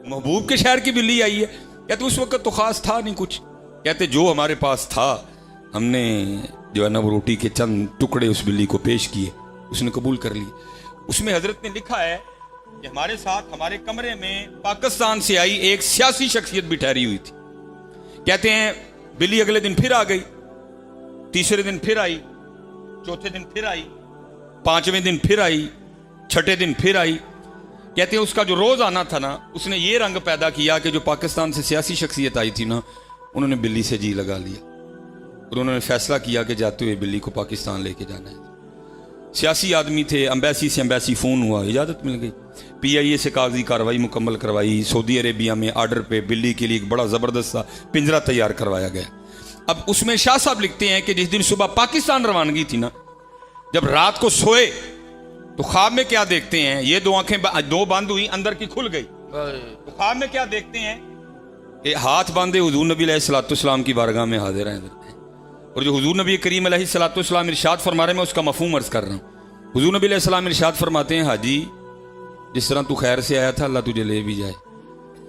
महबूब के शहर की बिल्ली आई है। कहते उस वक्त तो खास था नहीं कुछ। कहते जो हमारे पास था हमने जो है ना वो रोटी के चंद टुकड़े उस बिल्ली को पेश किए, उसने कबूल कर लिए। उसमें हजरत ने लिखा है कि हमारे साथ हमारे कमरे में पाकिस्तान से आई एक सियासी शख्सियत भी ठहरी हुई थी। कहते हैं बिल्ली अगले दिन फिर आ गई, तीसरे दिन फिर आई, चौथे दिन फिर आई, पांचवें दिन फिर आई, छठे दिन फिर आई। कहते हैं उसका जो रोज आना था ना, उसने ये रंग पैदा किया कि जो पाकिस्तान से सियासी शख्सियत आई थी ना, उन्होंने बिल्ली से जी लगा लिया और उन्होंने फैसला किया कि जाते हुए बिल्ली को पाकिस्तान लेके जाना है। सियासी आदमी थे, एम्बेसी से एम्बेसी फोन हुआ, इजाजत मिल गई, PIA से कागजी कार्रवाई मुकम्मल करवाई, सऊदी अरेबिया में आर्डर पे बिल्ली के लिए एक बड़ा जबरदस्त सा पिंजरा तैयार करवाया गया। अब उसमें शाह साहब लिखते हैं कि जिस दिन सुबह पाकिस्तान रवानगी थी ना, जब रात को सोए तो ख्वाब में क्या देखते हैं, ये दो आंखें दो बंद हुई, अंदर की खुल गई। तो ख्वाब में क्या देखते हैं कि हाथ बांधे हुजूर नबी अलैहिस्सलाम की बारगाह में हाजिर हैं। और जो हुजूर नबी करीम अलैहिस्सलाम इरशाद फरमा रहे हैं, मैं उसका मफहूम अर्ज कर रहा हूँ। हुजूर नबी अलैहिस्सलाम इरशाद फरमाते हैं, हाजी जिस तरह तू खैर से आया था अल्लाह तुझे ले भी जाए,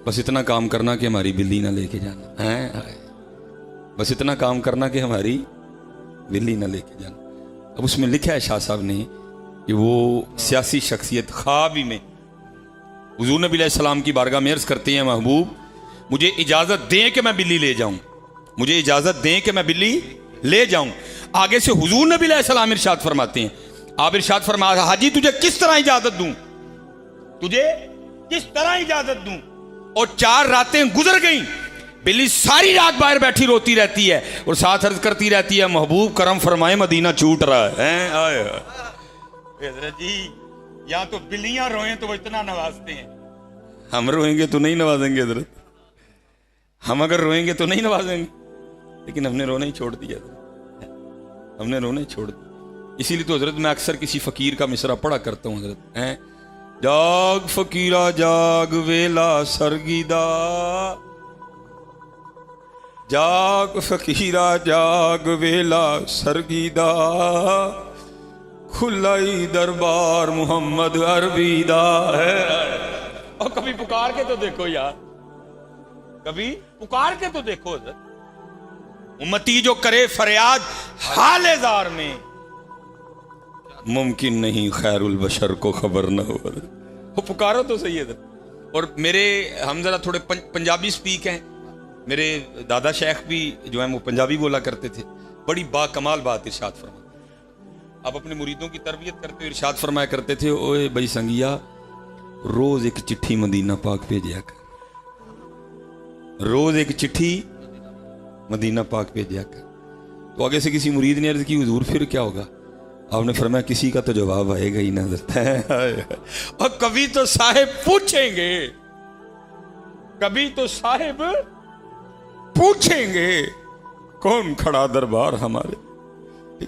बस इतना काम करना कि हमारी बिल्ली ना लेके जाना है, बस इतना काम करना कि हमारी बिल्ली ना लेके जाना। अब उसमें लिखा है शाह साहब ने कि वो सियासी शख्सियत ख्वाब ही में हुजूर नबी अलैहिस्सलाम की बारगाह में अर्ज करते हैं, महबूब मुझे इजाजत दें कि मैं बिल्ली ले जाऊं, मुझे इजाजत दें कि मैं बिल्ली ले जाऊं। आगे से हुजूर नबी अलैहिस्सलाम इरशाद फरमाते हैं, आप इरशाद फरमा, हाजी तुझे किस तरह इजाजत दूं, तुझे किस तरह इजाजत दूं। और 4 रातें गुजर गईं, बिल्ली सारी रात बाहर बैठी रोती रहती है और साथ अर्ज करती रहती है, महबूब करम फरमाए मदीना छूट रहा है। हजरत जी यहाँ तो बिल्लियां रोएं तो वो इतना नवाजते हैं, हम रोएंगे तो नहीं नवाजेंगे हजरत, हम अगर रोएंगे तो नहीं नवाजेंगे, लेकिन हमने रोना ही छोड़ दिया, हमने रोना ही छोड़ दिया। इसीलिए तो हजरत मैं अक्सर किसी फकीर का मिसरा पढ़ा करता हूँ हजरत, हैं जाग फकीरा जाग वेला सरगीदा, जाग फकीरा जाग वेला सरगीदा, खुलाई दरबार मोहम्मद अरबीदा है। और कभी पुकार के तो देखो यार, कभी पुकार के तो देखो, उम्मती जो करे फरियाद हालेदार में, मुमकिन नहीं खैरुल बशर को खबर न हो, वो पुकारो तो सही है। और मेरे हम जरा थोड़े पंजाबी स्पीक हैं, मेरे दादा शेख भी जो है वो पंजाबी बोला करते थे, बड़ी बाकमाल बात इरशाद फरमाते, आप अपने मुरीदों की तरबियत करते हुए इरशाद फरमाया करते थे, ओए भाई संगिया रोज एक चिट्ठी मदीना पाक भेजा कर, रोज एक चिट्ठी मदीना पाक भेजा कर। तो आगे से किसी मुरीद ने अर्ज की, हुजूर फिर क्या होगा? आपने फरमाया किसी का तो जवाब आएगा ही ना। और कभी तो साहिब पूछेंगे, कभी तो साहिब पूछेंगे कौन खड़ा दरबार हमारे,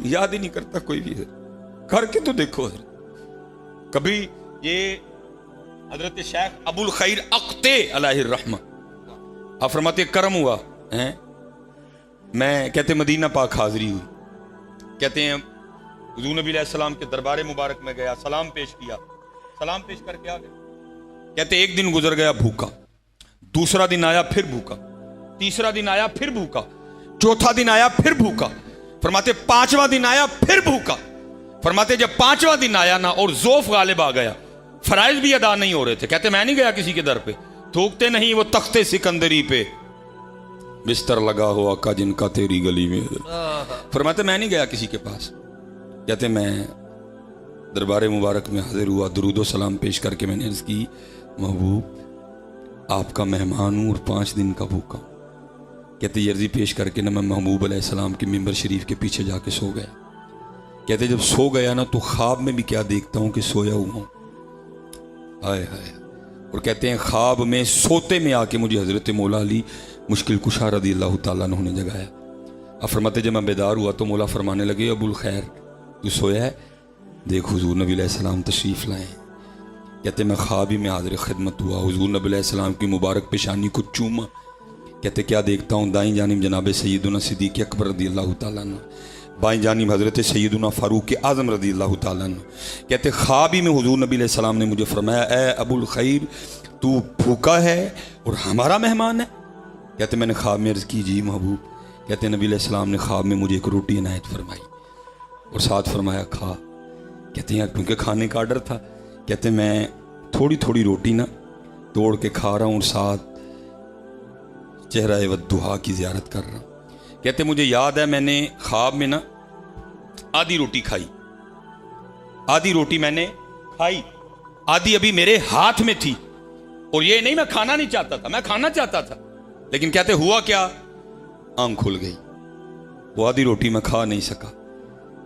याद ही नहीं करता कोई भी है, करके तो देखो। कभी ये हजरत शेख अबुल खैर अख्ते अलैहि रहमा आप फरमाते करम हुआ है, मैं कहते मदीना पाक हाजिरी हुई, कहते हैं हुजूर नबी अलैहिस्सलाम के दरबार मुबारक में गया, सलाम पेश किया, सलाम पेश करके आ गए। कहते एक दिन गुजर गया भूखा, दूसरा दिन आया फिर भूखा, तीसरा दिन आया फिर भूखा, चौथा दिन आया फिर भूखा, फरमाते 5वां दिन आया फिर भूखा। फरमाते जब 5वां दिन आया ना और ज़ौफ़ गालिब आ गया, फराइज भी अदा नहीं हो रहे थे, कहते मैं नहीं गया किसी के दर पे, थूकते नहीं वो तख्ते सिकंदरी पे बिस्तर लगा हुआ का जिनका तेरी गली में। फरमाते मैं नहीं गया किसी के पास, कहते मैं दरबार मुबारक में हाजिर हुआ, दुरूदो सलाम पेश करके मैंने अर्ज़ की, महबूब आपका मेहमान हूँ और 5 दिन का भूखा। कहते ये अर्जी पेश करके ना मैं महबूब अलैहिस्सलाम के मिंबर शरीफ के पीछे जाके सो गया। कहते जब सो गया ना तो ख्वाब में भी क्या देखता हूँ कि सोया हुआ हूँ, हाय हाय। और कहते हैं ख्वाब में सोते में आके मुझे हजरत मौला अली मुश्किल कुशा रज़ी अल्लाह तआला अन्हु ने जगाया। अब फरमाते जब मैं बेदार हुआ तो मौला फरमाने लगे, अबुल खैर तू सोया है, देख हुजूर नबी अलैहिस्सलाम तशरीफ़ लाए। कहते मैं ख्वाब ही में हाजिर खिदमत हुआ, हुजूर नबी अलैहिस्सलाम की मुबारक पेशानी को चूमा। कहते क्या देखता हूँ, दाईं जानिब जनाब सैयदुना सिद्दीक़ अकबर रज़ी अल्लाह तआला अन्हु, बाईं जानिब हज़रत सैयदुना फ़ारूक आज़म रज़ी अल्लाह ताला अन्हु कहते ख्वाब ही में हुज़ूर नबी अलैहि सलाम ने मुझे फरमाया, ए अबुल खैर तू भूखा है और हमारा मेहमान है। कहते मैंने ख्वाब में अर्ज़ की, जी महबूब। कहते नबी अलैहि सलाम ने ख्वाब में मुझे एक रोटी इनायत फरमाई और साथ फरमाया खा। कहते हैं क्योंकि खाने का आर्डर था। कहते मैं थोड़ी थोड़ी रोटी ना तोड़ के खा रहा हूँ और साथ चेहरा वद्दुहा की ज़ियारत कर रहा हूँ। कहते मुझे याद है मैंने ख्वाब में ना आधी रोटी खाई, आधी रोटी मैंने खाई, आधी अभी मेरे हाथ में थी। और ये नहीं मैं खाना नहीं चाहता था, मैं खाना चाहता था, लेकिन कहते हुआ क्या, आंख खुल गई। वो आधी रोटी मैं खा नहीं सका,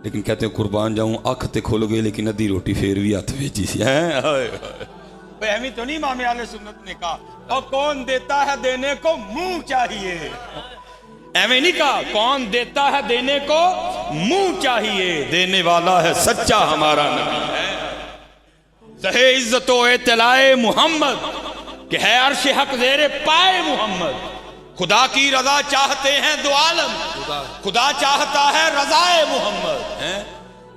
लेकिन कहते कुर्बान जाऊं अख ते खुल गई, लेकिन आधी रोटी फिर भी हाथ भेजी सी है। अहमी तो नहीं इमाम आले सुन्नत ने कहा और कौन देता है देने को मुंह चाहिए, एवं नहीं कहा कौन देता है देने को मुंह चाहिए, देने वाला है सच्चा हमारा नबी है। सहे इज्जतो एतलाए मोहम्मद कि है अर्श हक ज़ेरे पाए मोहम्मद। खुदा की रजा चाहते हैं दो आलम, खुदा चाहता है रजाए मोहम्मद।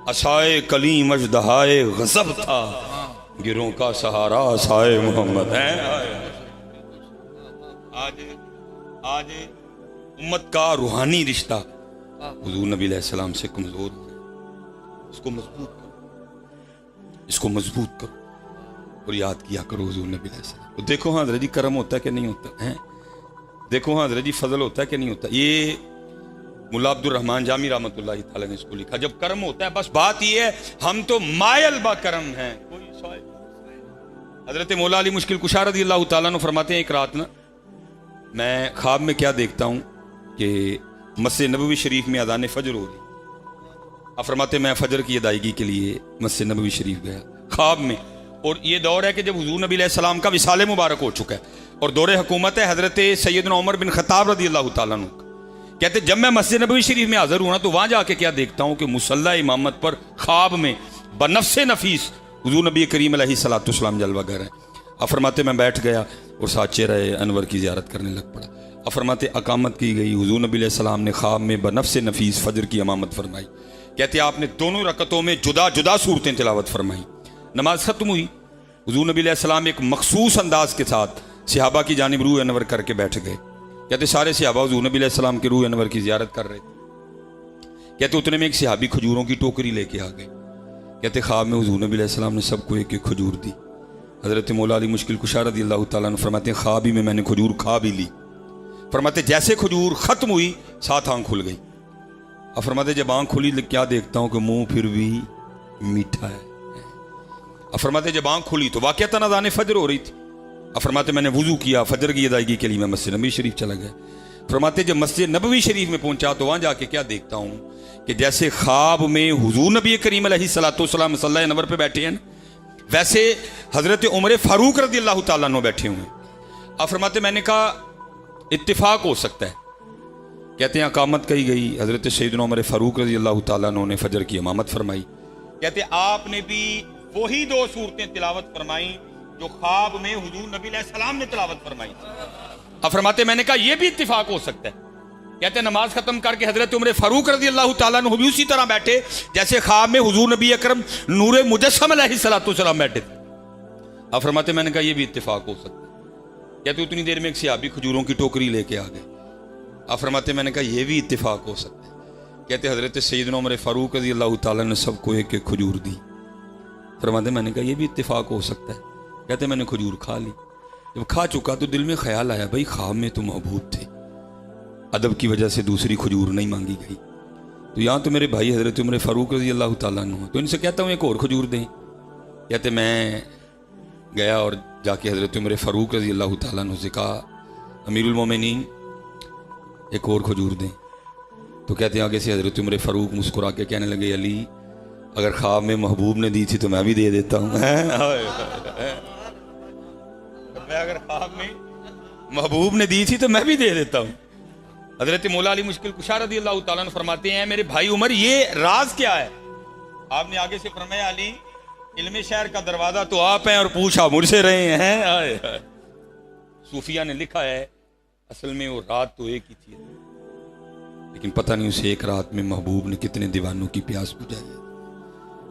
असाए कलीम अजदहाए गज़ब था, गिरों का सहारा असाए मोहम्मद है। आज उम्मत का रूहानी रिश्ता हुजूर नबी अलैहि सलाम से कमजोर हो गया। इसको मजबूत करो, इसको मजबूत करो और याद किया करो हुजूर नबी अलैहि सलाम। तो देखो हाँ हज़रत जी करम होता है कि नहीं होता है, देखो हाँ हज़रत जी फजल होता है कि नहीं होता। ये मुल्ला अब्दुर रहमान जामी रहमतुल्लाहि तआला ने इसको लिखा, जब कर्म होता है बस बात ये है हम तो मायल बा करम हैं। हजरत मौला अली मुश्किल कुशा रज़ी अल्लाह तआला अन्हु फरमाते हैं, एक रात ना मैं ख्वाब में क्या देखता हूँ कि मस्जिद नबवी शरीफ में अज़ान फ़जर हो रही। अब फरमाते मैं फ़जर की अदायगी के लिए मस्जिद नबवी शरीफ गया ख्वाब में, और ये दौर है कि जब हुजूर नबी अलैहि सलाम का विसाल मुबारक हो चुका है और दौरे हुकूमत है हजरत सैयदना उमर बिन खत्ताब रज़ी अल्लाह तआला अन्हु। कहते जब मैं मस्जिद नबवी शरीफ में हाज़िर हुआ तो वहाँ जाके क्या देखता हूँ कि मुसल्ला इमामत पर ख्वाब में बनफ्से नफीस हुजूर नबी करीम अलैहिस्सलातु वस्सलाम जलवागर है। अब फरमाते मैं बैठ गया और साथ चेहरा अनवर की ज़ियारत करने लग पड़ा। अब फरमाते अकामत की गई, हुजूर नबी अलैहि सलाम ने ख्वाब में बनफ्से नफीस फ़जर की अमामत फरमाई। कहते आपने दोनों रकतों में जुदा जुदा सूरतें तिलावत फरमाई। नमाज ख़त्म हुई, हुजूर नबी अलैहि सलाम एक मखसूस अंदाज के साथ सहाबा की जानिब रूह अनवर करके बैठ गए। कहते सारे सहाबा हुजूर नबी अलैहि सलाम के रूह अनवर की ज़ियारत कर रहे थे। कहते उतने में एक सहाबी खजूरों की टोकरी लेके आ गए। कहते ख्वाब में हुजूर नबी अलैहि सलाम ने सबको एक एक खजूर दी। हज़रत मौला अली मुश्किल कुशा रज़ी अल्लाह तआला अन्हु फरमाते हैं ख्वाब ही में मैंने खजूर खा भी ली। फरमाते जैसे खजूर ख़त्म हुई साथ आँख खुल गई। अब फरमाते जब आँख खुली क्या देखता हूँ कि मुँह फिर भी मीठा है। अब फरमाते जब आँख खुली तो वाक़अतन अज़ान फ़जर हो रही थी। अब फरमाते मैंने वुज़ू किया, फ़जर की अदायगी के लिए मैं मस्जिद नबवी शरीफ चला गया। फरमाते जब मस्जिद नबवी शरीफ में पहुंचा तो वहाँ जाके क्या देखता हूँ कि जैसे ख्वाब में हुजूर नबी करीम अलैहिस्सलातु वस्सलाम मसल्ला नवर पे बैठे हैं, वैसे हज़रत उमर फ़ारूक रज़ी अल्लाह तआला अन्हु बैठे हुए हैं। अब फरमाते मैंने कहा इत्तिफाक हो सकता है। कहते हैं अकामत कही गई, हज़रत सैयदना उमर फ़ारूक रज़ी अल्लाह तआला अन्हु ने फ़जर की इमामत फरमाई। कहते आपने भी वही दो सूरतें तिलावत फरमाई जो ख्वाब में हुजूर नबी अलैहि सलाम ने तिलावत फरमाई। अब फरमाते मैंने कहा यह भी इत्तिफाक हो सकता है। कहते नमाज खत्म करके हजरत उमर फारूक रज़ी अल्लाह तआला अन्हु भी उसी तरह बैठे जैसे ख्वाब में हुजूर नबी अकरम नूरे मुजस्सम अलैहिस्सलातु वस्सलाम बैठे थे। अब फरमाते मैंने कहा यह भी इत्तिफाक हो सकता है। कहते उतनी देर में एक सहाबी खजूरों की टोकरी लेके आ गए। अब फरमाते मैंने कहा यह भी इत्तिफाक हो सकता है। कहते हजरत सैयदना उमर फारूक रज़ी अल्लाह तआला ने सबको एक एक खजूर दी। फरमाते मैंने कहा यह भी इत्तिफाक हो सकता है। कहते मैंने खजूर खा ली। जब खा चुका तो दिल में ख्याल आया भाई ख्वाब में तो महबूब थे, अदब की वजह से दूसरी खजूर नहीं मांगी गई। तो यहाँ तो मेरे भाई हजरत उमर फारूक रज़ी अल्लाह तआला अन्हु, तो इनसे कहता हूँ एक और खजूर दें। कहते मैं गया और जाके हजरत उमर फारूक रज़ी अल्लाह तआला अन्हु से कहा अमीरुल मोमिनीन एक और खजूर दें। तो कहते हैं आगे से हजरत उमर फारूक मुस्कुरा के कहने लगे अली अगर ख्वाब में महबूब ने दी थी तो मैं भी दे देता हूँ। अगर ख्वाब में महबूब ने दी थी तो मैं भी दे देता हूँ। हजरत मौला अली मुश्किल कुशा रज़ी अल्लाह तआला अन्हु फरमाते हैं मेरे भाई उमर ये राज क्या है। आपने आगे से फरमाया अली इल्मे शहर का दरवाजा तो आप हैं और पूछा मुझसे रहे हैं। सूफिया ने लिखा है असल में वो रात तो एक ही थी, लेकिन पता नहीं उसे एक रात में महबूब ने कितने दीवानों की प्यास बुझाई है।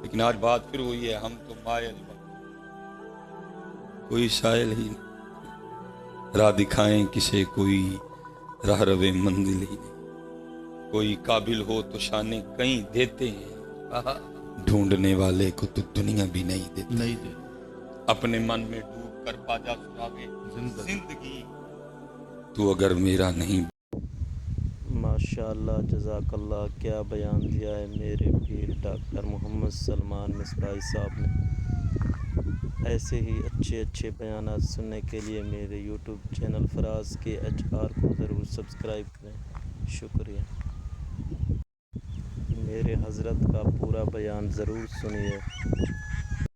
लेकिन आज बात फिर वही है, हम तो मायल, कोई सायल ही नहीं, राह दिखाएं किसे कोई राह रवे मंजिल ही नहीं, कोई काबिल हो तो शाने कहीं देते हैं, ढूंढने वाले को तो दुनिया भी नहीं देती। अपने मन में डूब कर बाजा सुनावे जिंदगी, तू अगर मेरा नहीं। माशाअल्लाह, जज़ाकल्लाह, क्या बयान दिया है मेरे पीर डॉक्टर मोहम्मद सलमान मिसबाही साहब ने। ऐसे ही अच्छे अच्छे बयानात सुनने के लिए मेरे यूट्यूब चैनल फराज के HR को ज़रूर सब्सक्राइब करें। शुक्रिया। मेरे हज़रत का पूरा बयान ज़रूर सुनिए।